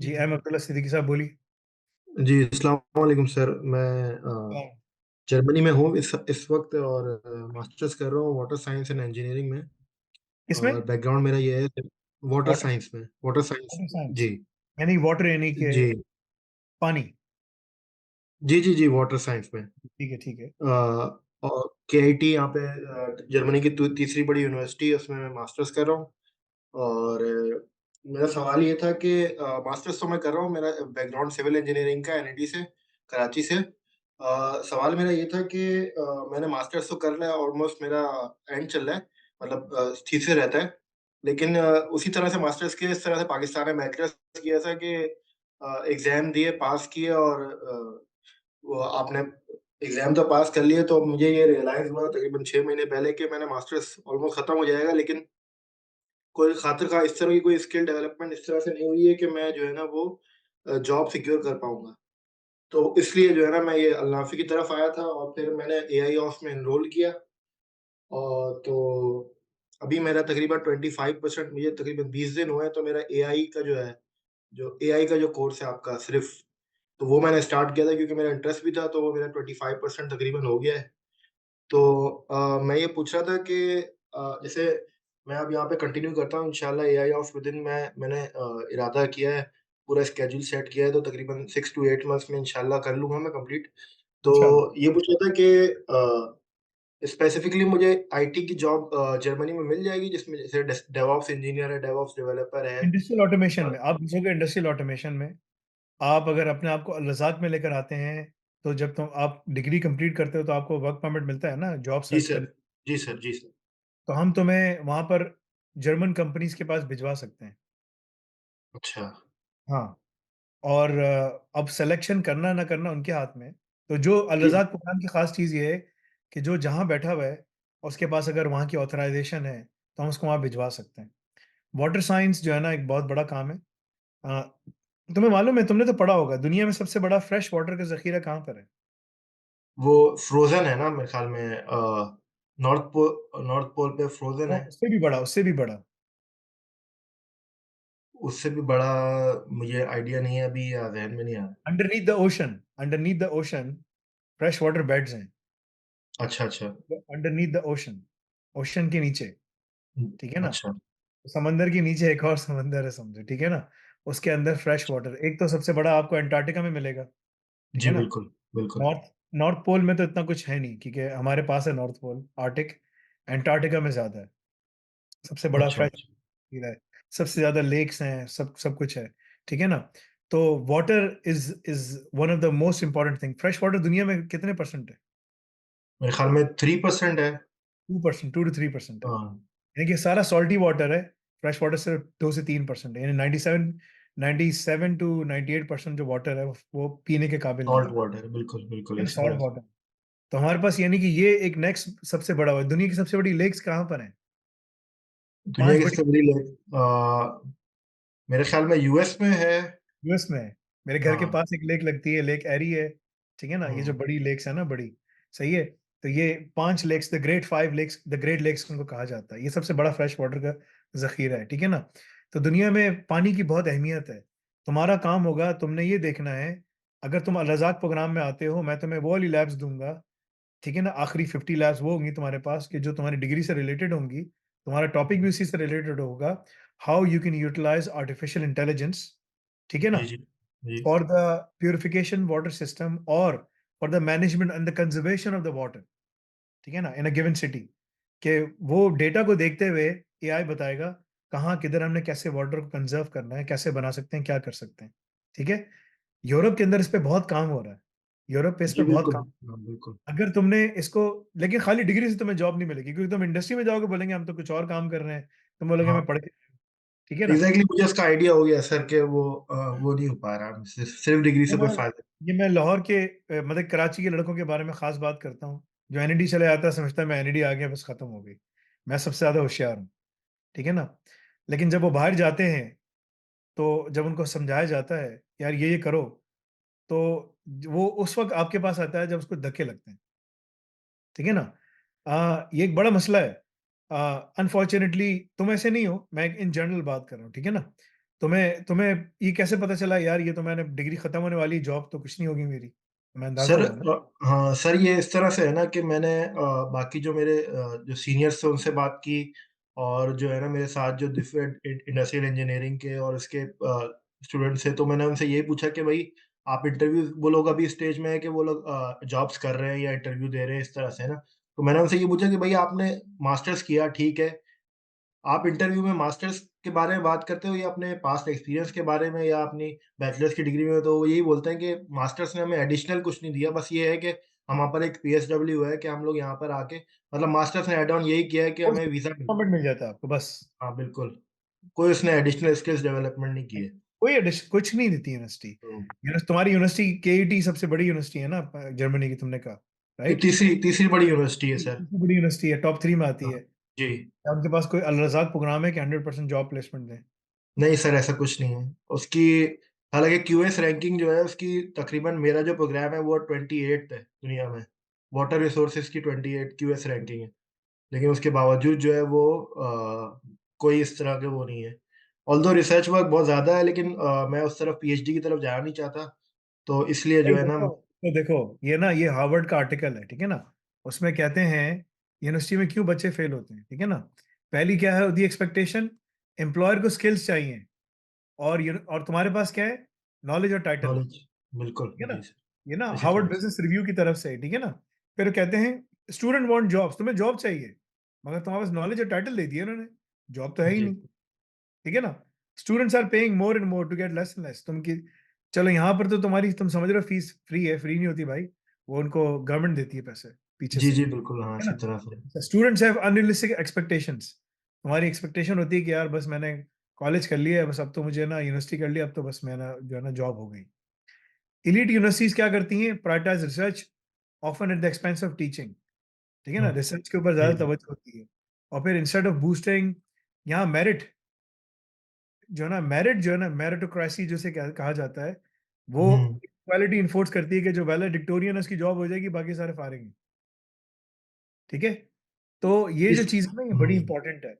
जी, M Abdullah Siddiqui साहब बोलिए। जी, अस्सलाम वालेकुम सर। मैं हाँ। जर्मनी में हूँ इस वक़्त और मास्टर्स कर रहा हूँ वाटर साइंस एंड इंजीनियरिंग में। किसमें? और बैकग्राउंड मेरा ये है वाटर वाटर साइंस में, वाटर साइंस। वाटर साइंस, जी, यानी वाटर यानी कि जी। पानी। जी, जी, जी, वाटर साइंस में। ठीक है, ठीक है। और केआईटी यहाँ पे जर्मनी की तीसरी बड़ी यूनिवर्सिटी है, उसमें मैं मास्टर्स कर रहा हूँ। और मेरा सवाल ये था कि मास्टर्स तो मैं कर रहा हूँ, मेरा बैकग्राउंड सिविल इंजीनियरिंग का एनआईटी से, कराची से। सवाल मेरा ये था कि मैंने मास्टर्स तो कर लिया, ऑलमोस्ट मेरा एंड चल रहा है, मतलब थीसिस रहता है। लेकिन उसी तरह से मास्टर्स के इस तरह से पाकिस्तान में बैचलर्स किया था कि एग्ज़ाम दिए, पास किए और वो आपने एग्ज़ाम तो पास कर लिए, तो मुझे ये रियलाइज़ हुआ तकरीबन 6 महीने पहले कि मैंने मास्टर्स ऑलमोस्ट खत्म हो जाएगा, लेकिन कोई खातिर ख़ास इस तरह की कोई स्किल डेवलपमेंट इस तरह से नहीं हुई है कि मैं जो है ना वो जॉब सिक्योर कर पाऊँगा। तो इसलिए जो है ना मैं ये अल-नाफ़ी की तरफ आया था और फिर मैंने एआई ऑप्स में एनरोल किया। तो अभी मेरा तकरीबन 25% मुझे तकरीबन 20 दिन हुए हैं, तो मेरा एआई का जो है, जो एआई का जो कोर्स है आपका सिर्फ़, तो वो मैंने स्टार्ट किया था क्योंकि मेरा इंटरेस्ट भी था, तो वो मेरा 25% तकरीबन हो गया है। तो मैं ये पूछ रहा था कि जैसे मैं अब यहाँ पे कंटिन्यू करता हूँ इंशाल्लाह एआई ऑफ विदिन मैंने इरादा किया है, पूरा स्केड्यूल सेट किया है, तो तकरीबन 6 टू 8 मंथ्स में इंशाल्लाह कर लूँगा मैं कंप्लीट। तो इंशाल्लाह। ये पूछ रहा था कि स्पेसिफिकली मुझे आईटी की जॉब जर्मनी में मिल जाएगी जिसमें जैसे डेवऑप्स इंजीनियर है, डेवऑप्स डेवलपर है। इंडस्ट्रियल ऑटोमेशन और में आप घुसोगे, इंडस्ट्रियल ऑटोमेशन में आप अगर अपने आप को अल-रज़ाक में लेकर आते हैं, तो जब तुम आप डिग्री कंप्लीट करते हो तो आपको वर्क परमिट मिलता है ना जॉब जी सर्च सर, करने। जी सर, जी सर। तो हम तुम्हें वहाँ पर जर्मन कंपनीज़ के पास भिजवा सकते हैं। अच्छा। हाँ। और अब सिलेक्शन करना ना करना उनके हाथ में है। तो जो जी, अल-रज़ाक प्रोग्राम की ख़ास चीज़ ये है कि जो जहाँ बैठा हुआ है, उसके पास अगर वहाँ की ऑथराइज़ेशन है, तो हम उसको वहाँ भिजवा सकते हैं। वाटर साइंस जो है ना एक बहुत बड़ा काम है। अ, तुम्हें मालूम है, तुमने तो पढ़ा होगा, दुनिया में सबसे बड़ा फ्रेश वाटर का ज़ख़ीरा कहाँ पर है? वो फ्रोज़न है ना मेरे ख़्याल में, नॉर्थ पोल पे फ्रोज़न वो है। उससे भी बड़ा, उससे भी बड़ा। उससे भी बड़ा मुझे आइडिया नहीं है अभी, या ज़हन में नहीं आ रहा। Underneath the ocean fresh water beds हैं। अच्छा, अच्छा। अंडरनीथ द ओशन, ओशन के नीचे, ठीक है ना? अच्छा। समंदर के नीचे एक और समंदर है समझो, ठीक है ना? उसके अंदर फ्रेश वाटर, एक तो सबसे बड़ा आपको अंटार्कटिका में मिलेगा, ठीक जी, है ना? बिल्कुल, बिल्कुल। नॉर्थ नॉर्थ पोल में तो इतना कुछ है नहीं क्योंकि हमारे पास है नॉर्थ पोल, आर्टिक। अंटार्कटिका में ज़्यादा है, सबसे बड़ा अच्छा, फ्रेश अच्छा। ज़ख़ीरा है, सबसे ज़्यादा लेक्स हैं, सब सब कुछ है, ठीक है ना? तो water is one of the most important thing. Fresh water दुनिया में कितने परसेंट है? मेरे ख़्याल में 3% है। 2%, 2 टू 3% है। हाँ, यानी कि सारा सॉल्टी वाटर है, फ्रेश वाटर सिर्फ 2 से 3% है, यानी 97 टू 98% जो वाटर है वो पीने के काबिल नहीं सॉल्ट है, वाटर, बिल्कुल, ठीक बिल्कुल है ना? इसी सॉल्ट तरह से। वाटर। तो हमारे पास यानी कि ये एक नेक्स्ट सबसे बड़ा हुआ, दुनिया की सबसे बड़ी लेक्स कहाँ पर हैं? दुनिया 5 की बड़ी सबसे बड़ी लेक मेरे ख़्याल में यूएस में है। यूएस में है। मेरे घर के हाँ, पास एक लेक लगती है, लेक एरी है, ठीक है ना? ये जो हुँ। बड़ी लेक्स है ना बड़ी, सही है? तो ये 5 लेक्स, द ग्रेट लेक्स उनको कहा जाता है। ये सबसे बड़ा फ्रेश वाटर का ज़ख़ीरा है, ठीक है ना? तो दुनिया में पानी की बहुत अहमियत है। तुम्हारा काम होगा, तुमने ये देखना है, अगर तुम अल-रज़ाक प्रोग्राम में आते हो, मैं तुम्हें वो वाली लैब्स दूँगा, ठीक है ना? आखिरी 50 लैब्स वो होंगी तुम्हारे पास कि जो तुम्हारी डिग्री से रिलेटेड होंगी। तुम्हारा टॉपिक भी उसी से रिलेटेड होगा, how you can utilise artificial intelligence, ठीक है ना? जी, जी। जी, For the purification water system or for the management and the conservation of the water, ठीक है ना, इन अ गिवन सिटी, कि वो डेटा को देखते हुए एआई बताएगा कहाँ किधर हमने कैसे वाटर को कंजर्व करना है, कैसे बना सकते हैं, क्या कर सकते हैं, ठीक है। यूरोप के अंदर इस पे बहुत काम हो रहा है, यूरोप पे इस पे जी, बहुत बिल्कुल। काम। हाँ, बिल्कुल। अगर तुमने इसको, लेकिन खाली डिग्री से तुम्हें जॉब नहीं मिलेगी, क्योंकि तुम इंडस्ट्री में जाओगे बोलेंगे हम तो कुछ और काम कर रहे हैं, तुम बोलोगे हाँ। मैं पढ़ के, ठीक है ना। एग्ज़ैक्टली मुझे इसका आइडिया हो गया सर कि वो नहीं हो पा रहा, सिर्फ़ डिग्री ये से कोई मैं फ़ायदा। ये मैं लाहौर के मतलब कराची के लड़कों के बारे में खास बात करता हूँ, जो एनईडी चले जाता है, समझता है मैं एनईडी आ गया बस खत्म हो गई, मैं सबसे ज़्यादा होशियार हूँ, ठीक है ना? लेकिन जब वो बाहर जाते हैं, तो जब उनको समझाया जाता है, यार ये करो, तो वो उस वक़्त आपके पास आता है जब उसको धक्के लगते हैं, ठीक है ना? ये एक बड़ा मसला है। अनफॉर्च्यूनेटली तुम ऐसे नहीं हो, मैं इन जनरल बात कर रहा हूँ, ठीक है ना? तुम्हें तुम्हें ये कैसे पता चला यार, ये तो मैंने डिग्री खत्म होने वाली, जॉब तो कुछ नहीं होगी मेरी? मैं अंदाजा सर हुआ ना। हाँ सर, ये इस तरह से है ना कि मैंने बाकी जो मेरे जो सीनियर्स थे उनसे बात की, और जो है ना मेरे साथ जो डिफरेंट इंडस्ट्रियल इंजीनियरिंग के और इसके स्टूडेंट्स थे, तो मैंने उनसे यही पूछा कि भाई आप इंटरव्यू, वो लोग अभी स्टेज में है कि वो लोग जॉब्स कर रहे हैं या इंटरव्यू दे रहे हैं इस तरह से, है ना। तो मैंने उनसे ये पूछा कि भाई आपने मास्टर्स किया, ठीक है, आप इंटरव्यू में मास्टर्स के बारे में बात करते हो या अपने पास्ट एक्सपीरियंस के बारे में या अपनी बैचलर्स की डिग्री में, तो वो यही बोलते हैं कि मास्टर्स ने हमें एडिशनल कुछ नहीं दिया, बस ये है कि हमारे पर एक पीएसडब्ल्यू है कि हम लोग यहाँ पर आके, मतलब मास्टर्स ने ऐड ऑन यही किया है कि हमें वीज़ा मिले। फॉर्मेट मिल जाता है आपको बस। हाँ, बिल्कुल। कोई उसने एडिशनल स्किल्स डेवलपमेंट नहीं की है। कोई कुछ नहीं देती यूनिवर्सिटी। तो तुम्हारी यूनिवर्सिटी केईटी सबसे बड़ी यूनिवर्सिटी है ना, जर्मनी की, तुमने कहा, ये राइट? तीसरी तीसरी बड़ी यूनिवर्सिटी है सर। सबसे बड़ी यूनिवर्सिटी है, टॉप 3 में आती हाँ, है। जी। क्या उनके पास कोई अल रज़ाक प्रोग्राम है कि 100% जॉब प्लेसमेंट दें? नहीं सर, ऐसा कुछ नहीं है। उसकी हालाँकि क्यूएस रैंकिंग जो है उसकी, तकरीबन मेरा जो प्रोग्राम है वो 28th है दुनिया में। वाटर रिसोर्सेज़ की 28 क्यूएस रैंकिंग है। लेकिन उसके बावजूद जो है वो कोई इस तरह के वो नहीं है। ऑल्दो रिसर्च वर्क बहुत ज़्यादा है, लेकिन मैं उस तरफ पीएचडी की तरफ जाना नहीं चाहता, तो इसलिए भाई जो है ना। देखो, ये ना, ये हार्वर्ड का आर्टिकल है, ठीक है ना। उसमें कहते हैं यूनिवर्सिटी में क्यों बच्चे फेल होते हैं, ठीक है ना। पहली क्या है, दी एक्सपेक्टेशन, एम्प्लॉयर को स्किल्स चाहिए, और तुम्हारे पास क्या है, नॉलेज और टाइटल है, नॉलेज, बिल्कुल, ठीक है ना। जी ये ना सर, इसी हार्वर्ड तरह से। बिजनेस रिव्यू की तरफ से है, ठीक है ना। फिर कहते हैं स्टूडेंट वांट जॉब्स, तुम्हें जॉब चाहिए, मगर तुम्हारे पास नॉलेज और टाइटल दे दिया उन्होंने, जॉब तो है ही जी, नहीं, ठीक है ना। Students are paying more and more to get less and less. चलो यहाँ पर तो तुम्हारी, तुम समझ रहे हो, फीस फ्री है, फ्री नहीं होती भाई, वो उनको गवर्नमेंट देती है पैसे पीछे जी, से, जी, बिल्कुल, हाँ, है इसी तरह से। ना। Students have unrealistic expectations. तुम्हारी एक्सपेक्टेशन होती है कि यार बस मैंने कॉलेज कर लिया है, बस अब तो मुझे ना यूनिवर्सिटी कर लिया, अब तो बस मैं ना जो है ना जॉब हो गई। इलीट यूनिवर्सिटीज क्या करती हैं, prioritise research often at the expense of teaching, ठीक है ना, हुँ, रिसर्च के ऊपर जी, ज्यादा जी। तवज्जो होती है। और फिर इंस्टेड ऑफ बूस्टिंग, यहाँ मेरिट, जो है ना मेरिट, जो है ना मेरिटोक्रेसी जिसे कहा जाता है, वो हुँ, इक्वालिटी इन्फोर्स करती है कि जो वैलेडिक्टोरियन है उसकी जॉब हो जाएगी, बाकी सारे फारेंगे, ठीक है। तो ये जो इस चीज़ है ना, ये बड़ी हुँ, इंपॉर्टेंट है।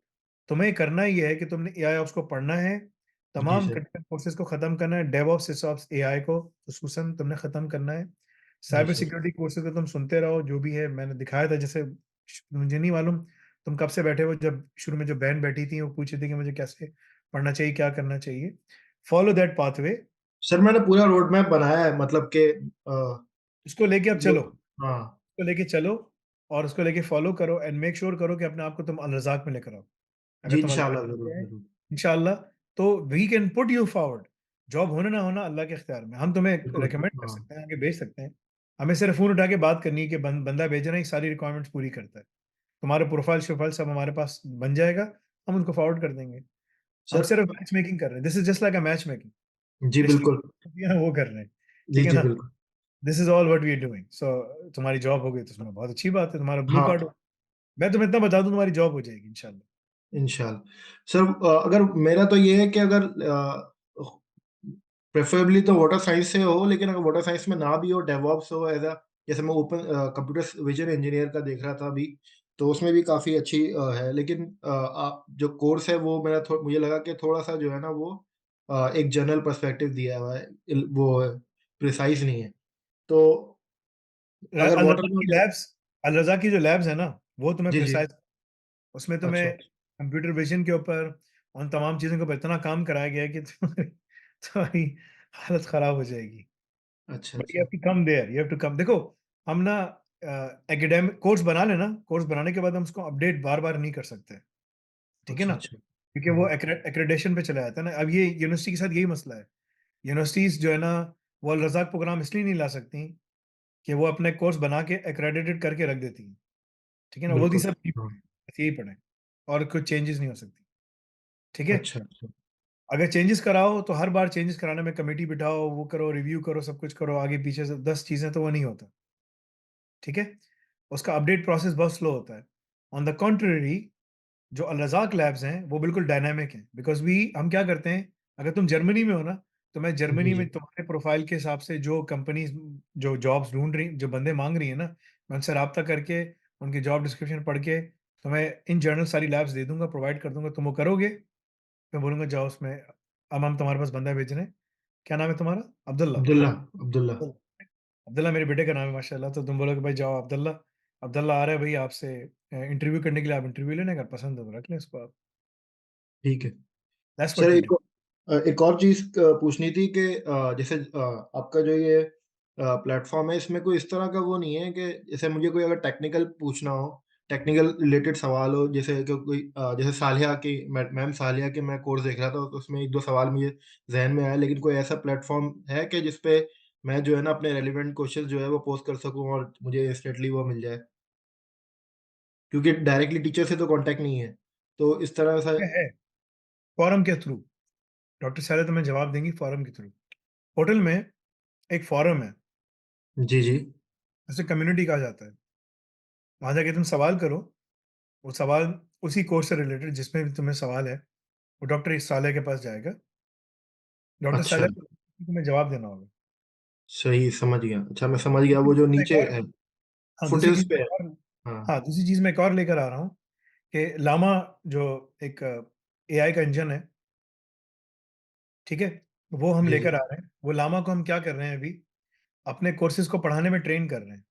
तुम्हें करना ये है कि तुमने एआई ऑप्स को पढ़ना है, जी तमाम सर, कंटेंट कोर्सेज को खत्म करना है, डेवऑप्स सिसऑप्स एआई को खुसूसन तुमने खत्म करना है। जी साइबर सर। सिक्योरिटी कोर्सेज को तुम सुनते रहो, जो भी है मैंने दिखाया था, जैसे मुझे नहीं मालूम तुम कब से बैठे हो, जब शुरू में जो बहन बैठी थी वो पूछी थी कि मुझे कैसे पढ़ना चाहिए, क्या करना चाहिए। फॉलो दैट पाथवे, सर मैंने पूरा रोड मैप बनाया है, मतलब कि उसको लेके अब जो चलो, हाँ, उसको लेके चलो, और उसको लेके फॉलो करो, एंड मेक श्योर करो कि अपने आप को तुम अल रज़ाक में लेकर आओ। अगर जी तुम अल्लाह इंशाल्लाह, करते ज़रूर, हैं ज़रूर। इंशाल्लाह, तो we can put you forward. Job होना ना होना अल्लाह के इख्तियार में, हम तुम्हें बिल्कुल, रेकमेंड कर हाँ। सकते हैं, आगे भेज सकते हैं। हमें सिर्फ फोन उठा के बात करनी है कि बंदा भेज रहे हैं, सारी रिक्वायरमेंट्स पूरी करता है, तुम्हारा प्रोफाइल शोफाइल सब हमारे पास बन जाएगा, हम उनको फॉरवर्ड कर देंगे। हम सर सिर्फ मैच मेकिंग कर रहे हैं, this is just like a match making, जी, रिश्ते बिल्कुल। वो कर रहे हैं, जी, ठीक है जी, ना। बिल्कुल। This is all what we are doing. So तुम्हारी जॉब हो गई तो उसमें बहुत अच्छी बात है, तुम्हारा ब्लू हाँ, कार्ड हो, मैं तुम्हें इतना बता दूं, तुम्हारी जॉब हो जाएगी इंशाल्लाह। इंशाल्लाह। सर अगर मेरा तो ये है कि अगर प्रेफरेबली तो वाटर साइंस से हो, लेकिन अगर वाटर साइंस में ना भी हो, डेवऑप्स हो एज़ जैसे मैं ओपन कंप्यूटर विज़न इंजीनियर का देख रहा था अभी, तो उसमें भी काफ़ी अच्छी है। लेकिन आप जो कोर्स है वो मेरा मुझे लगा कि थोड़ा-सा जो है ना वो एक जनरल पर्सपेक्टिव दिया हुआ है, वो प्रिसाइज़ नहीं है। तो अगर अल वाटर रज़ा में की तो लैब्स, अल रज़ा की जो लैब्स है ना, वो तुम्हें जी, जी। प्रिसाइज, उसमें अच्छा, तुम्हें अच्छा। कंप्यूटर विजन के ऊपर, उन तमाम चीज़ों के ऊपर इतना काम कराया गया है कि तुम्हारी हालत खराब हो जाएगी। अच्छा, बट यू हैव अच्छा। To come there, you have to come. देखो, हम ना एकेडमिक कोर्स बना लेना, कोर्स बनाने के बाद हम उसको अपडेट बार बार नहीं कर सकते, ठीक है अच्छा, ना, अच्छा। क्योंकि वो हुँ, एक्रेडिटेशन पे चला जाता है ना। अब ये यूनिवर्सिटी के साथ यही मसला है, यूनिवर्सिटीज जो है ना, वो अल रज़ाक प्रोग्राम इसलिए नहीं ला सकती कि वो अपने कोर्स बना के एक्रेडिटेड करके रख देती हैं, ठीक है ना, वो दी बिल्कुल। सब हाँ, यही पढ़े, और कुछ चेंजेस नहीं हो सकती, ठीक है। अच्छा, अच्छा। अगर चेंजेस कराओ तो हर बार चेंजेस कराने में कमेटी बिठाओ, वो करो, रिव्यू करो, सब कुछ करो, आगे पीछे से 10 चीजें, तो वो नहीं होता, ठीक है। उसका अपडेट प्रोसेस बहुत स्लो होता है। ऑन द कॉन्ट्ररी, जो अल रज़ाक लैब्स हैं वो बिल्कुल डायनामिक हैं, बिकॉज वी हम क्या करते हैं, अगर तुम जर्मनी में हो ना, तो मैं जी, जर्मनी में जी। तुम्हारे प्रोफाइल के हिसाब से जो कंपनीज जो जॉब्स ढूंढ रही, जो बंदे मांग रही है ना, मैं उनसे रब्ता करके उनकी जॉब डिस्क्रिप्शन पढ़ के तुम्हें इन जनरल सारी लैब्स दे दूंगा, प्रोवाइड कर दूंगा, तुम वो करोगे, मैं बोलूंगा जाओ उसमें अब हम तुम्हारे पास बंदा भेज रहे हैं। क्या नाम है तुम्हारा? अब्दुल्ला। अब्दुल्ला, अब्दुल्ला। अब्दुल्ला अब्दुल्ला मेरे बेटे का नाम है माशाल्लाह। तो तुम बोलोगे भाई जाओ अब्दुल्ला, अब्दुल्ला आ रहा है भाई आपसे इंटरव्यू करने के लिए, आप इंटरव्यू लेने, अगर पसंद हो तो रख लें इसको आप। ठीक है। That's sir what we do. एक और चीज़ पूछनी थी कि जैसे आपका जो ये प्लेटफ़ॉर्म है, इसमें कोई इस तरह का वो नहीं है कि जैसे मुझे कोई अगर टेक्निकल पूछना हो, टेक्निकल रिलेटेड सवाल हो, जैसे कि कोई जैसे सालिया की मैम सालिया के मैं कोर्स देख रहा था, तो उसमें 1-2 सवाल मुझे ज़हन में आए, लेकिन कोई ऐसा प्लेटफ़ॉर्म है कि जिस पे मैं जो है ना अपने रेलेवेंट क्वेश्चंस जो है वो पोस्ट कर सकूँ और मुझे इंस्टेंटली वो मिल जाए? क्योंकि डायरेक्टली टीचर से तो कॉन्टैक्ट नहीं है। तो इस तरह सा क्या है? फॉरम के थ्रू डॉक्टर सारा तुम्हें जवाब देंगी, फॉरम के थ्रू। होटल में एक फॉरम है, जी, जी। जिसे कम्युनिटी कहा जाता है। वहां जाके तुम सवाल करो, वो सवाल उसी कोर्स से रिलेटेड जिसमें भी तुम्हें सवाल है, वो डॉक्टर साले के पास जाएगा। डॉक्टर अच्छा, साले को तुम्हें जवाब देना होगा। सही समझ गया। अच्छा मैं समझ गया वो जो मैं एक नीचे और है, हाँ, दूसरी फुटहिल्स चीज़ पे में है। एक और हाँ। हाँ, दूसरी चीज़ मैं एक और लेकर आ रहा हूँ कि लामा जो एक एआई का इंजन है, ठीक है? वो हम जी, जी। लेकर आ रहे हैं। वो लामा को हम क्या कर रहे हैं अभी, अपने कोर्सेज़ को पढ़ाने में ट्रेन कर रहे हैं।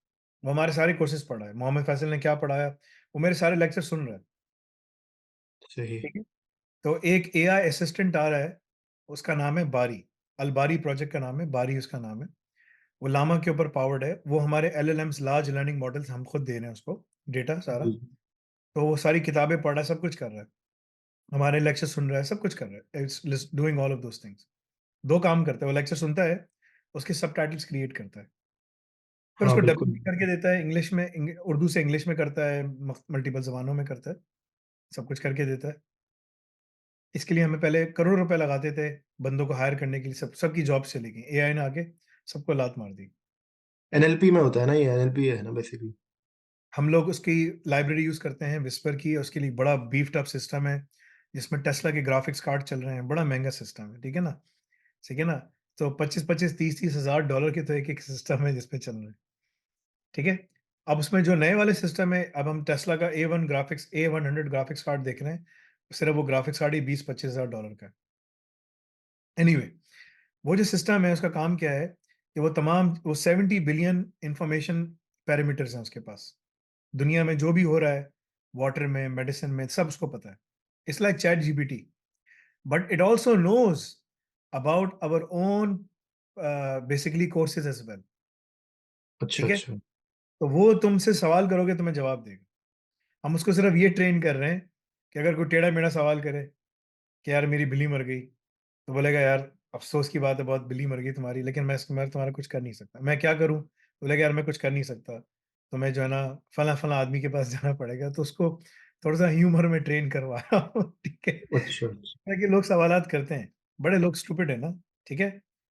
वो हमारे सारे कोर्सेज़ पढ़ा है। मोहम्मद फैसल ने क्या पढ़ाया, वो मेरे सारे लेक्चर सुन रहा है, सही। ठीक है? तो एक एआई असिस्टेंट आ रहा है, उसका नाम है बारी। अल-बारी प्रोजेक्ट का नाम है, बारी उसका नाम है। वो लामा के ऊपर पावर्ड है। वो हमारे एलएलएम्स, लार्ज लर्निंग मॉडल्स, हम खुद दे रहे हैं उसको, डेटा सारा। जी। तो वो सारी किताबें पढ़ रहा है, सब कुछ कर रहा है। हमारे लेक्चर सुन रहा है, सब कुछ कर रहा है। It's doing all of those things. 2 काम करता है, वो लेक्चर सुनता है, उसके सबटाइटल्स क्रिएट करता है। फिर हाँ, उसको डबिंग बिल्कुल। भी करके देता है, इंग्लिश में उर्दू से इंग्लिश में करता है, मल्टीपल ज़बानों में करता है, सब कुछ करके देता है। इसके लिए हमें पहले करोड़ों रुपए लगाते थे, बंदों को हायर करने के लिए, सबकी जॉब्स चली गई। एआई ने आके सबको लात मार दी। एनएलपी में होता है ना ये, एनएलपी है ना बेसिकली? हम लोग उसकी लाइब्रेरी यूज़ करते हैं विस्पर की, और उसके लिए बड़ा बीफ्ड अप सिस्टम है, जिसमें टेस्ला के ग्राफिक्स कार्ड चल रहे हैं, बड़ा महँगा सिस्टम है, ठीक है ना? तो 25-25, 30-30 हज़ार डॉलर के तो एक-एक सिस्टम है जिसपे चल रहे हैं, ठीक है? अब उसमें जो नए वाले सिस्टम है, अब हम टेस्ला का A100 ग्राफिक्स कार्ड देख रहे हैं, सिर्फ़ वो ग्राफिक्स कार्ड ही 20-25 हज़ार डॉलर का है। एनीवे, वो जो सिस्टम है उसका काम क्या है कि वो 70 बिलियन इन्फॉर्मेशन पैरामीटर्स हैं उसके पास। दुनिया में जो भी हो रहा है, वाटर में, मेडिसिन में, सब उसको पता है। It's like ChatGPT, but it also knows about our own basically courses as well, अच्छा, ठीक है? अच्छा। तो वो तुमसे सवाल करोगे, तुम्हें जवाब देगा। हम उसको सिर्फ़ ये ट्रेन कर रहे हैं कि अगर कोई टेढ़ा-मेढ़ा सवाल करे कि यार मेरी बिल्ली मर गई, तो बोलेगा यार अफ़सोस की बात है बहुत, बिल्ली मर गई तुम्हारी, लेकिन मैं तुम्हारा कुछ कर नहीं सकता। मैं क्या करूँ? बोलेगा यार मैं कुछ कर नहीं सकता। तुम्हें जो है ना फलाँ-फलाँ आदमी के पास जाना पड़ेगा। तो उसको थोड़ा-सा ह्यूमर में ट्रेन करवा रहा हूँ, ठीक है? अच्छा, अच्छा। ताकि लोग सवालात करते हैं। बड़े लोग स्टूपिड है ना, ठीक है?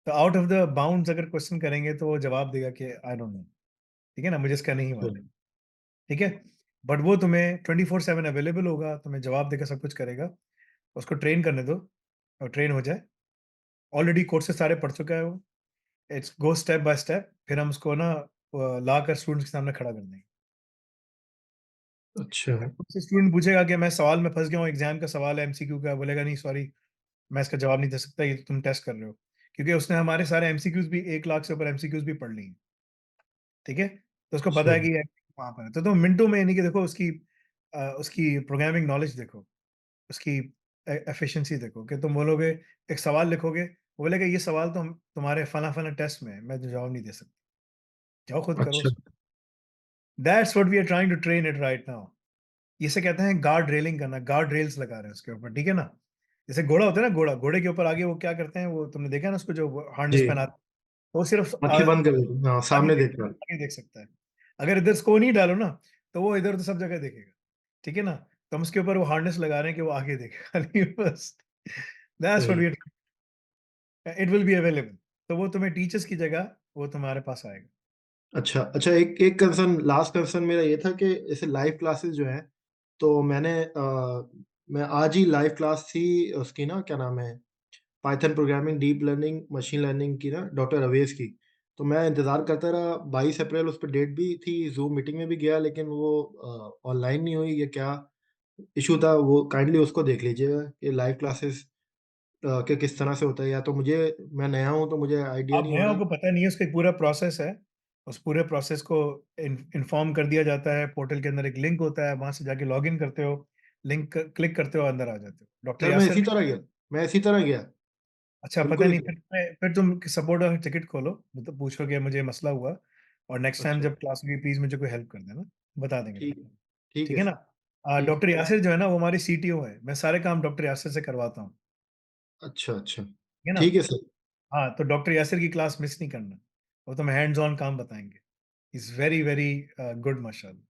तो आउट ऑफ द बाउंड्स अगर क्वेश्चन करेंगे तो वो जवाब देगा कि आई डोंट नो, ठीक है ना? मुझे इसका नहीं अच्छा, मालूम, ठीक है? बट वो तुम्हें 24/7 अवेलेबल होगा, तुम्हें जवाब देकर सब कुछ करेगा। उसको ट्रेन करने दो और ट्रेन हो जाए। ऑलरेडी कोर्सेज़ सारे पढ़ चुका है वो। It's go step by step, फिर हम उसको ना लाकर स्टूडेंट्स के सामने खड़ा कर देंगे। अच्छा। फिर मुझसे स्टूडेंट पूछेगा कि मैं सवाल में फँस गया हूँ, एग्ज़ाम का सवाल है, एमसीक्यू का, बोलेगा नहीं सॉरी, मैं इसका जवाब नहीं दे सकता, ये तो तुम टेस्ट कर रहे हो। क्योंकि उसने हमारे सारे एमसीक्यूज़ भी 1 लाख से ऊपर एमसीक्यूज़ भी पढ़ ली हैं, ठीक है? तो उसको पता है कि ये वहाँ पर है। तो तुम मिनटों में, यानी कि देखो उसकी प्रोग्रामिंग नॉलेज देखो, उसकी एफिशिएंसी देखो कि तुम बोलोगे, एक सवाल लिखोगे, वो बोलेगा ये सवाल तो हम तुम्हारे फलाँ-फलाँ टेस्ट में है, मैं तो जवाब नहीं दे सकता। जाओ खुद करो अच्छा, उसको। That's what we are trying to train it right now. इसे कहते हैं गार्ड रेलिंग करना, गार्ड रेल्स लगा रहे हैं उसके ऊपर, ठीक है ना? जैसे घोड़ा होता है ना, घोड़ा, घोड़े के ऊपर आगे वो क्या करते हैं, वो तुमने देखा है ना उसको, जो वो हार्नेस जी। पहनाते हैं, वो सिर्फ आँखें बंद कर देते हाँ, आगे सामने देख देख रहा है। आगे देख सकता है। अगर इधर इसको नहीं डालो ना, तो वो इधर तो सब जगह देखेगा, ठीक है ना? तो हम उसके ऊपर वो हार्नेस लगा रहे हैं कि वो आगे देखे खाली बस। दैट्स व्हाट सही। We are, it will be available. तो वो तुम्हें टीचर्स की जगह वो तुम्हारे पास आएगा। अच्छा, अच्छा एक एक कंसर्न लास्ट कंसर्न मेरा ये था कि जैसे लाइव क्लासेस जो हैं, तो मैं आज ही लाइव क्लास थी उसकी ना क्या नाम है, Python programming, deep learning, machine learning की ना डॉक्टर अवेस की। तो मैं इंतज़ार करता रहा 22 अप्रैल उस पे डेट भी थी, ज़ूम मीटिंग में भी गया लेकिन वो ऑनलाइन नहीं हुई, ये क्या इश्यू था वो काइंडली उसको देख लीजिएगा, ये लाइव क्लासेस कि किस तरह से होता है? या तो मैं नया हूँ तो मुझे आइडिया आप नहीं नए हो, होगा। आपको पता नहीं है, उसका एक पूरा प्रोसेस है। उस पूरे प्रोसेस को इन्फॉर्म कर दिया जाता है, पोर्टल के अंदर एक लिंक होता है, वहाँ से जाके लॉगिन करते हो, लिंक क्लिक करते हो, अंदर आ जाते हो। डॉक्टर सर मैं यासिर इसी तरह गया मैं इसी तरह गया, अच्छा पता बिल्कुल नहीं, इसी फिर तुम सपोर्ट वाला टिकट खोलो, मतलब पूछो कि मुझे मसला हुआ और नेक्स्ट टाइम अच्छा, जब क्लास होगी प्लीज़ मुझे कोई हेल्प कर देना, बता देंगे फिर। ठीक है। ठीक ठीक है है ना? सर, ठीक है। डॉक्टर यासिर जो है ना वो हमारी सीटीओ है, मैं सारे काम डॉक्टर यासिर से करवाता हूँ, अच्छा, अच्छा। ठीक है ना? ठीक है सर। हाँ, तो डॉक्टर यासिर की क्लास मिस नहीं करना, वो तुम्हें हैंड्स ऑन काम बताएँगे। He is very, very good माशाल्लाह।